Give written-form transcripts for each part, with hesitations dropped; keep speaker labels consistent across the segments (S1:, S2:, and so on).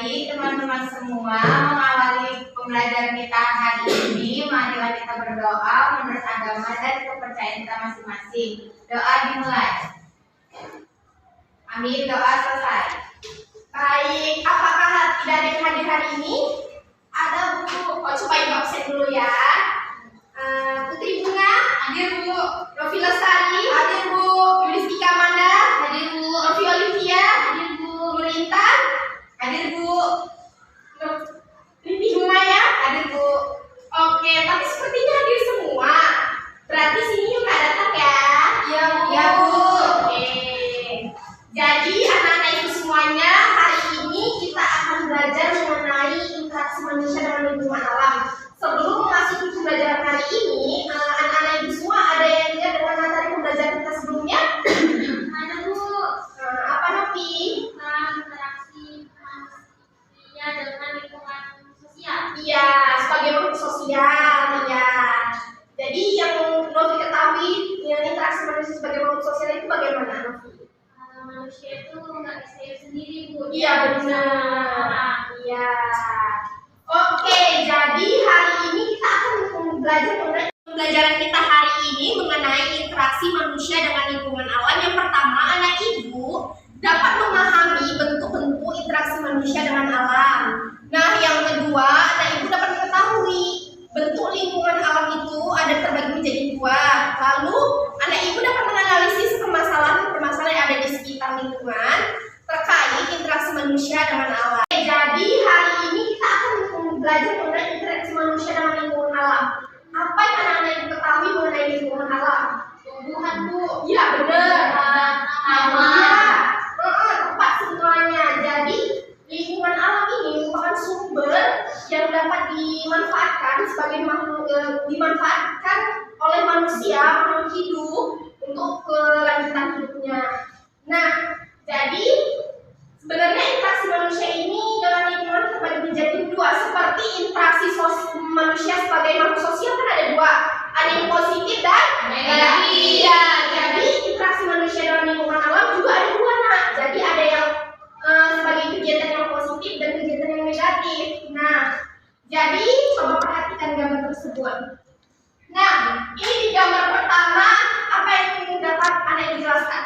S1: Mari teman-teman semua mengawali pembelajaran kita hari ini. Marilah kita berdoa menurut agama dan kepercayaan kita masing-masing. Doa dimulai. Amin, doa selesai. Baik, apakah tidak ada yang hadir hari ini? Ada Bu. Coba ibu absen dulu ya. Putri Bunga, hadir Bu. Rofi Lestari, hadir Bu. Yulistika Amanda, hadir Bu. Rofi Olivia, hadir Bu. Nurintan, hadir Bu. Lipi Humaya, hadir Bu. Oke, tapi sepertinya hadir semua. Berarti sini juga datang ya? Iya Bu. Ya Bu. Oke. Jadi anak-anak ibu semuanya, hari ini kita akan belajar mengenai interaksi manusia dengan lingkungan alam. Sebelum memasuki pembelajaran hari ini, anak-anak ibu semua ada yang lihat dengan materi pembelajaran kita sebelumnya? Ada Bu. Apa Novi? Interaksi manusia dengan lingkungan sosial. Iya, sebagai makhluk sosial. Iya. Jadi yang Novi ketahui dengan interaksi manusia sebagai makhluk sosial itu bagaimana Novi? Manusia itu nggak bisa hidup sendiri Bu. Iya benar. Iya. Oke, jadi hari ini kita akan belajar mengenai pembelajaran kita hari ini mengenai interaksi manusia dengan lingkungan alam. Yang pertama, anak ibu dapat memahami bentuk-bentuk interaksi manusia dengan alam. Nah, yang kedua, anak ibu dapat mengetahui bentuk lingkungan alam itu ada terbagi menjadi dua. Lalu, anak ibu dapat menganalisis permasalahan-permasalahan yang ada di sekitar lingkungan terkait interaksi manusia dengan alam. Jadi, hari ini kita akan belajar mengenai interaksi manusia dengan lingkungan alam. Apa yang anak-anak ibu ketahui mengenai lingkungan alam? Tumbuhan Bu. Iya benar. Tepat semuanya. Jadi, lingkungan alam ini merupakan sumber yang dapat dimanfaatkan sebagai makhluk dimanfaatkan oleh manusia makhluk hidup untuk kelanjutan hidupnya. Nah, jadi sebenarnya interaksi manusia ini dengan lingkungan terbagi menjadi dua. Seperti interaksi manusia sebagai makhluk sosial kan ada dua, ada yang positif dan negatif. Ya, jadi interaksi manusia dengan lingkungan alam juga ada dua nak. Jadi ada yang sebagai kegiatan yang positif dan kegiatan yang negatif. Nah, jadi coba perhatikan gambar tersebut. Nah, ini di gambar pertama apa yang dapat Anda jelaskan?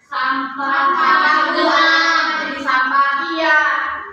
S1: Sampah. Jadi sampah. Iya.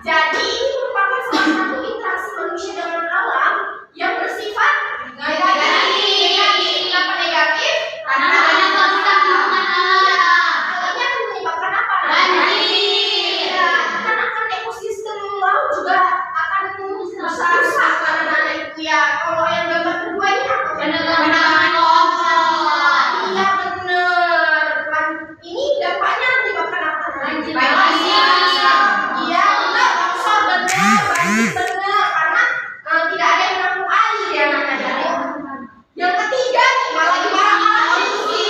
S1: Jadi ini merupakan salah satu interaksi manusia dengan alam yang bersifat negatif. Kenapa negatif? Karena merusak lingkungan alam. Alamnya akan menyebabkan apa? Banjir. Kan akan ekosistem laut juga akan rusak karena itu ya. Kalau yang gambar kedua ini apa? Penanaman pohon. Iya benar. Ini dampaknya menyebabkan apa? Banjir. Iya benar. Longsor benar. Banjir benar. Karena tidak ada yang menampung air ya anak-anak. Yang ketiga nih malah polusi.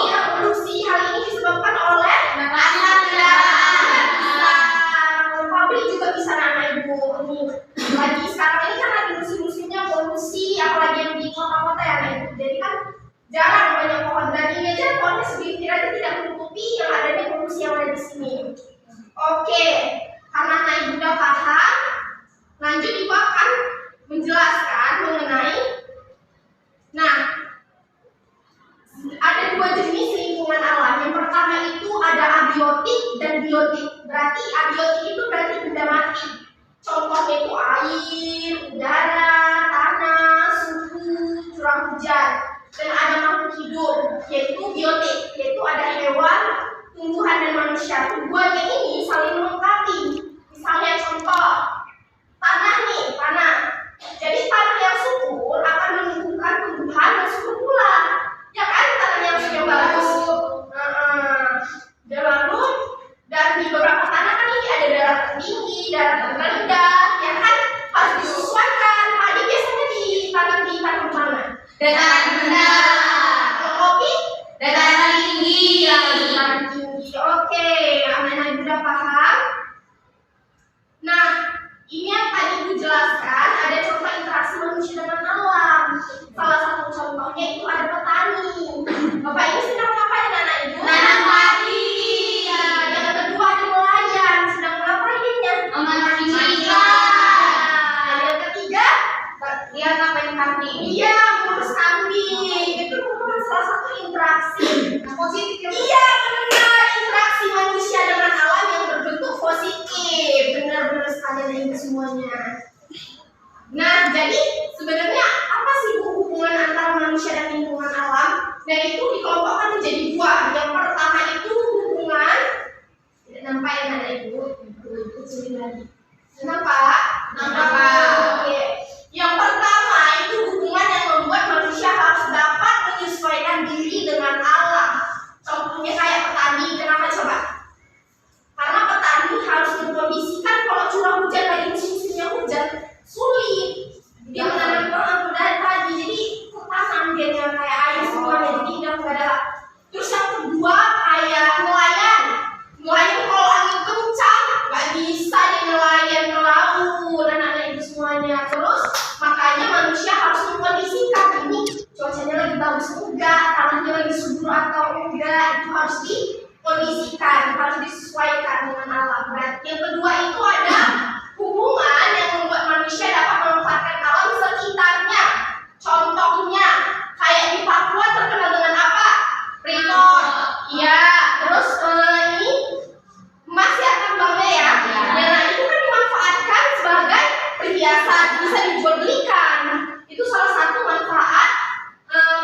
S1: Ya, polusi hal ini disebabkan oleh asap kendaraan. Pabrik juga bisa anak ibu. Ini lagi sekarang ini kan lagi musim-musimnya polusi, apalagi yang di kota-kota ya anak ibu. Jadi kan jarang banyak pohon dan ini aja pohonnya segelintir aja tidak menutupi yang adanya polusi yang ada di sini. Oke, karena anak ibu udah paham, lanjut ibu akan menjelaskan mengenai. Nah, ada dua jenis lingkungan alam. Yang pertama itu ada abiotik dan biotik. Berarti abiotik itu berarti benda mati. Contohnya itu air, udara, tanah, suhu, curah hujan. Dan ada makhluk hidup, yaitu biotik, yaitu ada hewan, tumbuhan dan manusia. Keduanya ini saling melengkapi. Misalnya contoh tanah nih, tanah. Jadi tanah yang subur akan menumbuhkan tumbuhan dan subur pula. Ya kan, tanah yang sudah bagus. Dan lalu dan di beberapa tanah kan ini ada daratan tinggi, daratan rendah, ya kan harus disesuaikan. Padi biasanya ditanam di tanah mana? Dataran rendah. Kalau kopi? Dataran tinggi. Ya, dataran tinggi. Oke, anak-anak sudah paham. Nah, ini yang tadi Ibu jelaskan ada contoh interaksi manusia dengan alam. Salah satu contohnya itu ada petani. Bapak Ibu sedang ngapain anak Ibu? Nanam padi. Ya, yang kedua ada nelayan sedang ngapain dia? Memancing dan ibu semuanya. Nah, jadi sebenarnya apa sih hubungan antara manusia dan lingkungan alam? Dan itu dikelompokkan menjadi dua. Yang pertama itu hubungan, tidak nampak yang ada ibu sulit lagi. Nampak? Oke. Yang pertama itu hubungan yang membuat manusia harus dapat menyesuaikan diri dengan alam. Contohnya kayak petani, kenapa coba? Karena petani harus mengkondisikan kalau curah hujan lagi musim-musimnya hujan sulit. Dia menanam dari tadi, jadi ketanam dia kayak air semuanya, jadi nggak ada. Terus yang kedua kayak nelayan kalau angin kencang nggak bisa dia nelayan ke laut dan anak itu semuanya. Terus makanya manusia harus mengkondisikan ini cuacanya lagi bagus enggak, tanahnya lagi subur atau enggak, itu harus dikondisikan, harus disesuaikan dengan alam. Berarti yang kedua itu ada hubungan yang membuat manusia dapat memanfaatkan alam sekitarnya. Contohnya kayak di Papua terkenal dengan apa? Freeport. Iya. Terus ini emas ya tambangnya ya. Nah itu kan dimanfaatkan sebagai perhiasan, bisa dijual belikan. Itu salah satu manfaat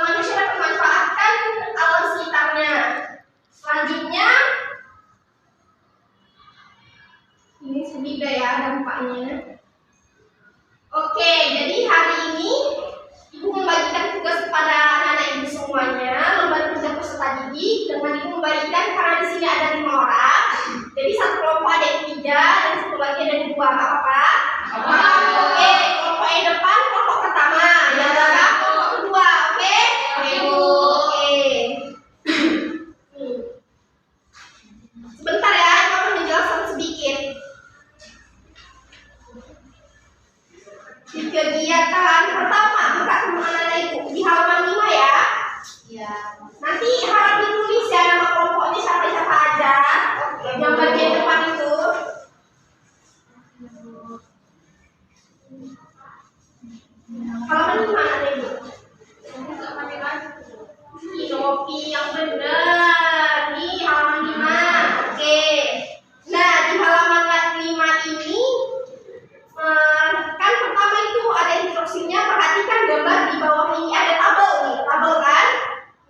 S1: manusia dapat memanfaatkan alam sekitarnya. Selanjutnya ini sedikit ya dampaknya. Oke, jadi hari ini Ibu membagikan tugas kepada anak-anak Ibu semuanya, lembar kerja peserta didik, dengan Ibu membagikan karena di sini ada 5 orang. Jadi satu kelompok ada yang 3 dan satu lagi ada 2, nggak apa-apa? Oke, kelompok yang depan kelompok pertama, yang belakang kelompok kedua, oke? Oke. Sebentar ya, aku akan menjelaskan sedikit. Di kegiatan pertama, buka teman anak Ibu di halaman 5 ya. Iya. Nanti harap ditulis ya nama kelompoknya siapa aja. Yang bagian depan itu. Halaman 5 anak Ibu. Kopi yang benar. Nih halaman 5. Oke. Nah, di halaman 5 ini kan pertama itu ada instruksinya, perhatikan gambar di bawah ini ada tabel kan?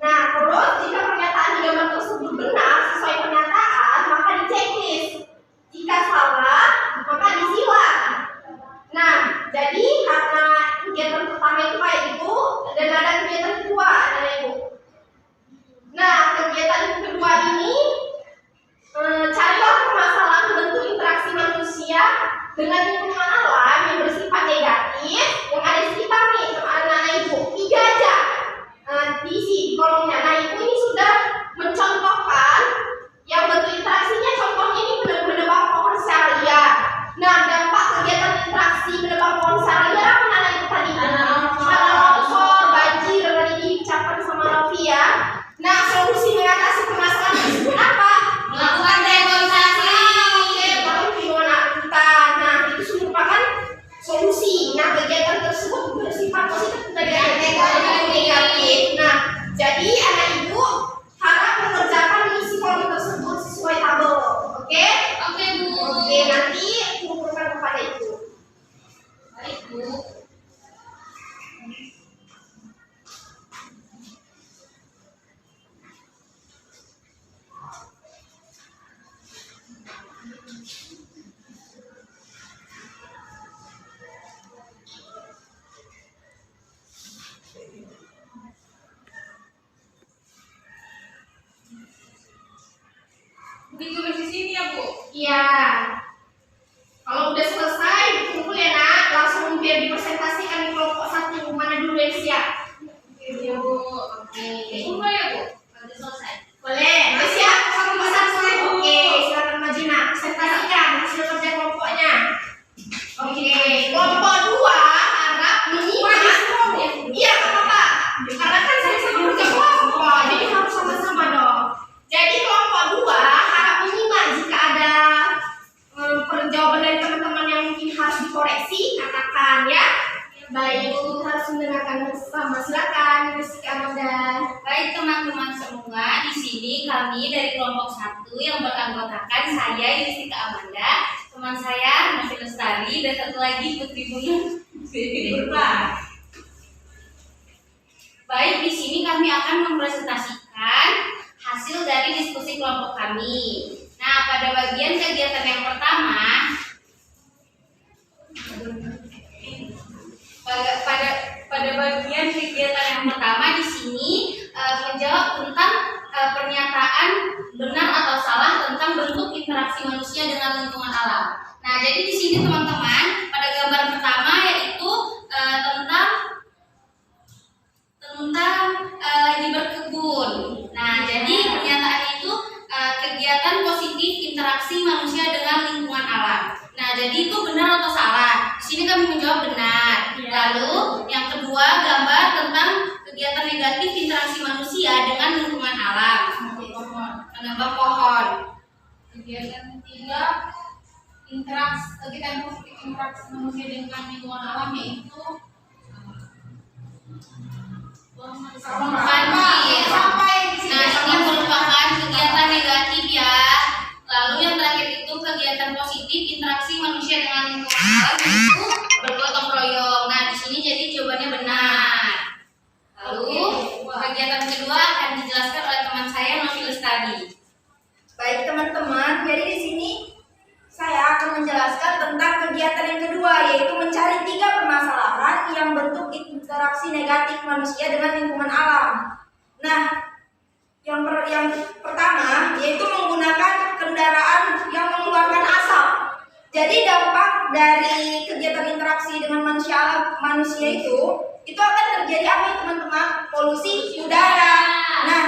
S1: Nah, terus jika pernyataan di gambar tersebut benar sesuai pernyataan, maka diceklis. Jika salah, maka disilang. Nah, jadi karena kegiatan pertama itu kayak gitu, dan ada kegiatan kedua, ada Ibu. Nah, kegiatan kedua ini carilah permasalahan bentuk interaksi manusia dengan lingkungan alam yang bersifat negatif yang ada di sekitar nih anak-anak Ibu. 3 aja diisi di kolomnya. Nah, Ibu ini sudah mencontohkan yang bentuk interaksinya, contohnya ini menebang pohon secara liar. Nah, dampak kegiatan interaksi menebang pohon secara liar apa anak Ibu tadi? Ada longsor, banjir, dengan ini diucapkan sama Novi ya. Nah, solusi mengatasi permasalahan tersebut apa? Melakukan reboisasi. Oke, baru lingkungan hutan. Nah, itu merupakan solusi. Nah, kegiatan tersebut bersifat positif dan negatif. Nah, jadi anak Ibu harap mengerjakan misi kolom tersebut sesuai tabel. Oke? Oke, Bu. Oke, nanti kumpulkan kepada Ibu. Baik, Bu.
S2: Ditulis di sini ya, Bu?
S1: Iya. Kalau udah selesai, kumpul ya nak, langsung biar dipresentasikan di kelompok 1. Mana dulu yang siap?
S2: Iya, Bu. Oke. Semua ya, Bu? Sudah selesai.
S1: Boleh. Udah siap? Satu persatu. Oke, silakan maju nak, presentasikan hasil kerja kelompoknya. Oke, kelompok 2 harap menyimak. Iya, apa-apa. Karena kan saya sama kerja kelompok, jadi harus sama-sama dong. Jadi kelompok 2 harap menyimak jika ada jawaban dari teman-teman yang mungkin harus dikoreksi, katakan ya. Baik, harus mendengarkan bersama. Silakan, Rizky Amanda.
S2: Baik teman-teman semua, di sini kami dari kelompok 1 yang beranggotakan saya Rizky Amanda, teman saya Novi Lestari, dan satu lagi Putri Bunga. Lupa. Baik, di sini kami akan mempresentasikan hasil dari diskusi kelompok kami. Nah, pada bagian kegiatan yang pertama, pada bagian kegiatan yang pertama di sini menjawab tentang pernyataan benar atau salah tentang bentuk interaksi manusia dengan lingkungan alam. Nah, jadi di sini teman-teman pada gambar pertama yaitu tentang lagi berkebun. Nah, jadi pernyataannya itu kegiatan positif interaksi manusia dengan lingkungan alam. Nah, jadi itu benar atau salah? Di sini kami menjawab benar. Lalu yang kedua gambar tentang kegiatan negatif interaksi manusia dengan lingkungan alam. Menebang pohon.
S3: Kegiatan ketiga kegiatan positif interaksi manusia dengan lingkungan alam yaitu
S2: Banjir. Nah, ini merupakan kegiatan negatif ya. Lalu yang terakhir itu kegiatan positif interaksi manusia dengan lingkungan alam itu bergotong royong. Nah, di sini jadi jawabannya benar. Lalu kegiatan kedua akan dijelaskan oleh teman saya Novilis tadi.
S1: Baik teman-teman, jadi di sini saya akan menjelaskan tentang kegiatan yang kedua, yaitu mencari 3 permasalahan yang bentuk interaksi negatif manusia dengan lingkungan alam. Nah, yang pertama yaitu menggunakan kendaraan yang mengeluarkan asap. Jadi dampak dari kegiatan interaksi dengan manusia itu akan terjadi apa ya teman-teman? Polusi udara. Nah,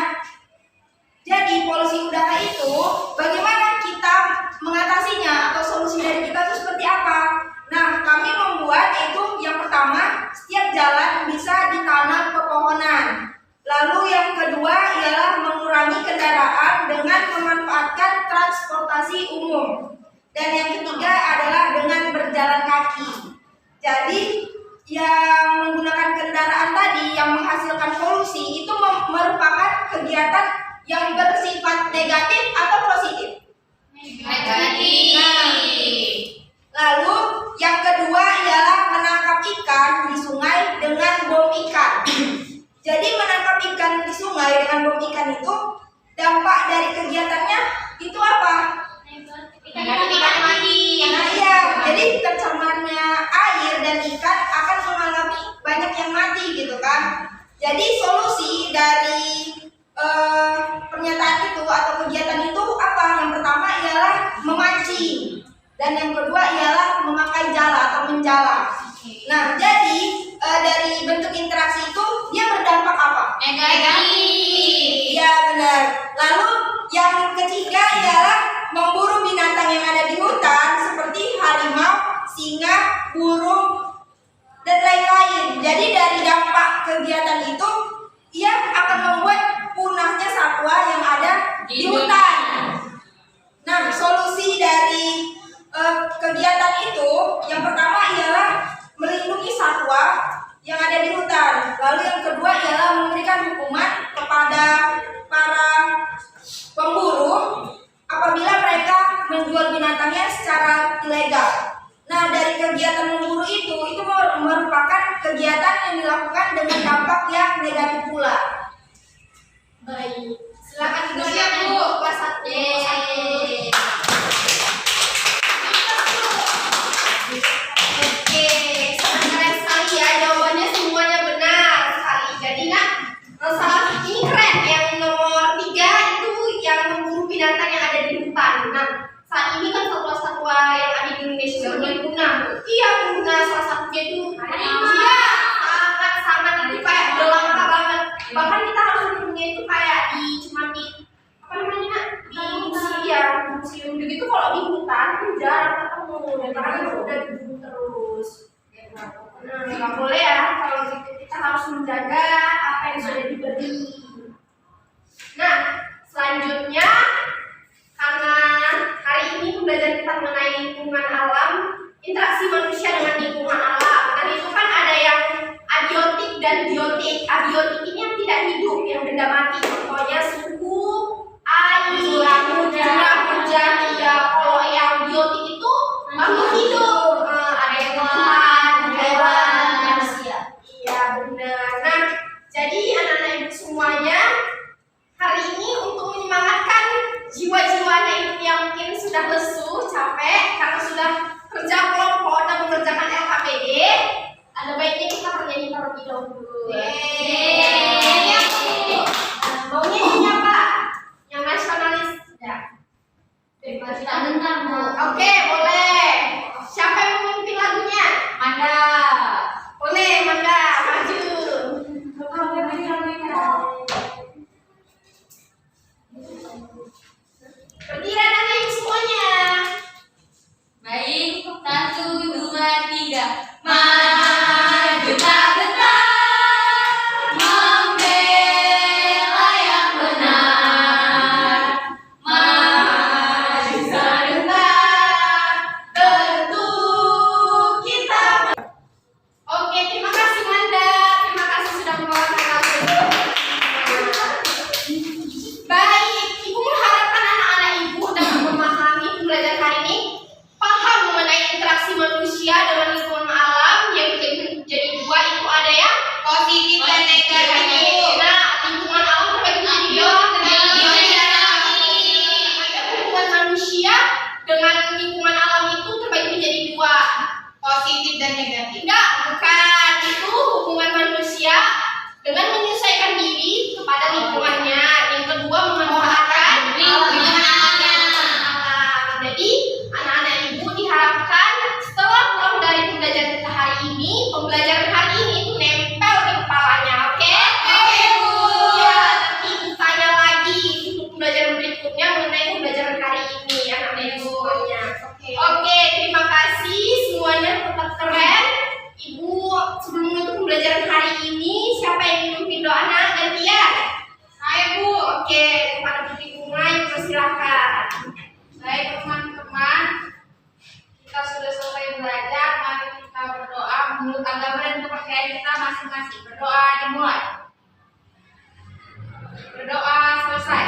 S1: jadi polusi udara itu bagaimana kita mengatasinya atau solusi dari kita itu seperti apa? Nah, kami membuat yaitu yang pertama, setiap jalan bisa ditanam pepohonan. Lalu yang kedua ialah mengurangi kendaraan dengan memanfaatkan transportasi umum. Dan yang ketiga adalah dengan berjalan kaki. Jadi yang menggunakan kendaraan tadi yang menghasilkan polusi itu merupakan kegiatan yang bersifat negatif atau positif?
S2: Negatif.
S1: Nah, lalu yang kedua ialah menangkap ikan di sungai dengan bom ikan. Jadi menangkap ikan di sungai dengan bom ikan itu dampak dari kegiatannya itu apa?
S2: Negatif mati.
S1: Nah iya, jadi tercemarnya air dan ikan akan mengalami banyak yang mati gitu kan. Jadi solusi dari pernyataan itu atau kegiatan itu apa? Yang pertama ialah memancing dan yang kedua ialah memakai jala atau menjala. Nah, jadi dari bentuk interaksi itu dia berdampak apa?
S2: Negatif.
S1: Ya benar. Lalu yang ketiga ialah memburu binatang yang ada di hutan seperti harimau, singa, burung dan lain-lain. Jadi dari dampak kegiatan itu ia akan membuat punahnya satwa yang ada di hutan. Nah, solusi dari kegiatan itu yang pertama ialah melindungi satwa yang ada di hutan. Lalu yang kedua ialah memberikan hukuman kepada para pemburu apabila mereka menjual binatangnya secara ilegal. Nah, dari kegiatan memburu itu merupakan kegiatan yang dilakukan dengan dampak yang negatif pula. Baik, silakan
S3: Siap, Bu.
S1: kelas 1. Oke, sangat keren sekali ya jawabannya, semuanya benar sekali. Jadi nak, salah ini keren. Yang nomor 3 itu yang memburu binatang yang ada di hutan. Nah, saat ini kan satwa-satwa yang ada di Indonesia sudah punah. Iya, punah. Salah satunya itu harimau. Iya, sangat itu kayak udah langka banget. Bahkan kita harus melindunginya itu kayak apa namanya nak? Di museum begitu. Kalau di hutan itu jarang ketemu karena udah dibunuh terus. Nah, nggak boleh ya kalau gitu, kita harus menjaga apa yang sudah diberi. Nah, selanjutnya karena hari ini pembelajaran kita mengenai lingkungan alam, interaksi manusia dengan lingkungan alam. Dan itu kan ada yang abiotik dan biotik. Abiotik ini yang tidak hidup, yang benda mati. Contohnya suhu, air, curah hujan. Ya, kalau yang biotik itu makhluk hidup. Ada
S2: Baik, 1, 2, 3. Maju tak gentar, membela yang benar. Maju sebentar, tentu kita.
S1: Oke, terima kasih Manda. Terima kasih sudah membawakan lagu. Baik, Ibu mengharapkan anak-anak Ibu dapat memahami pembelajaran hari ini, paham mengenai interaksi manusia dengan lingkungan alam yang menjadi dua, itu ada yang
S2: Positif dan negatif.
S1: Nah, lingkungan alam terbagi menjadi dua. Ada hubungan manusia dengan lingkungan alam itu terbagi menjadi dua.
S2: Positif dan negatif.
S1: Enggak, bukan. Itu hubungan manusia dengan menyesuaikan diri kepada lingkungannya. Yang kedua, memanfaatkan
S2: Lingkungan alamnya.
S1: alam. Jadi, anak-anak Ibu diharapkan setelah pulang dari pembelajaran kita hari ini, pembelajaran hari ini itu nempel di kepalanya, oke?
S2: Oke, Bu.
S1: Ya, nanti ditanya lagi untuk pembelajaran berikutnya mengenai pembelajaran hari ini, anak-anak Ibu semuanya. Oke, terima kasih semuanya, tetap keren. Ibu, sebelum menutup pembelajaran hari ini, siapa yang ingin memimpin doa anak gantian? Saya, Bu. Oke, kepada Putri Bunga, Ibu persilahkan.
S3: Baik teman-teman, kita sudah selesai belajar. Mari kita berdoa menurut agama dan kepercayaan kita masing-masing. Berdoa dimulai. Berdoa selesai.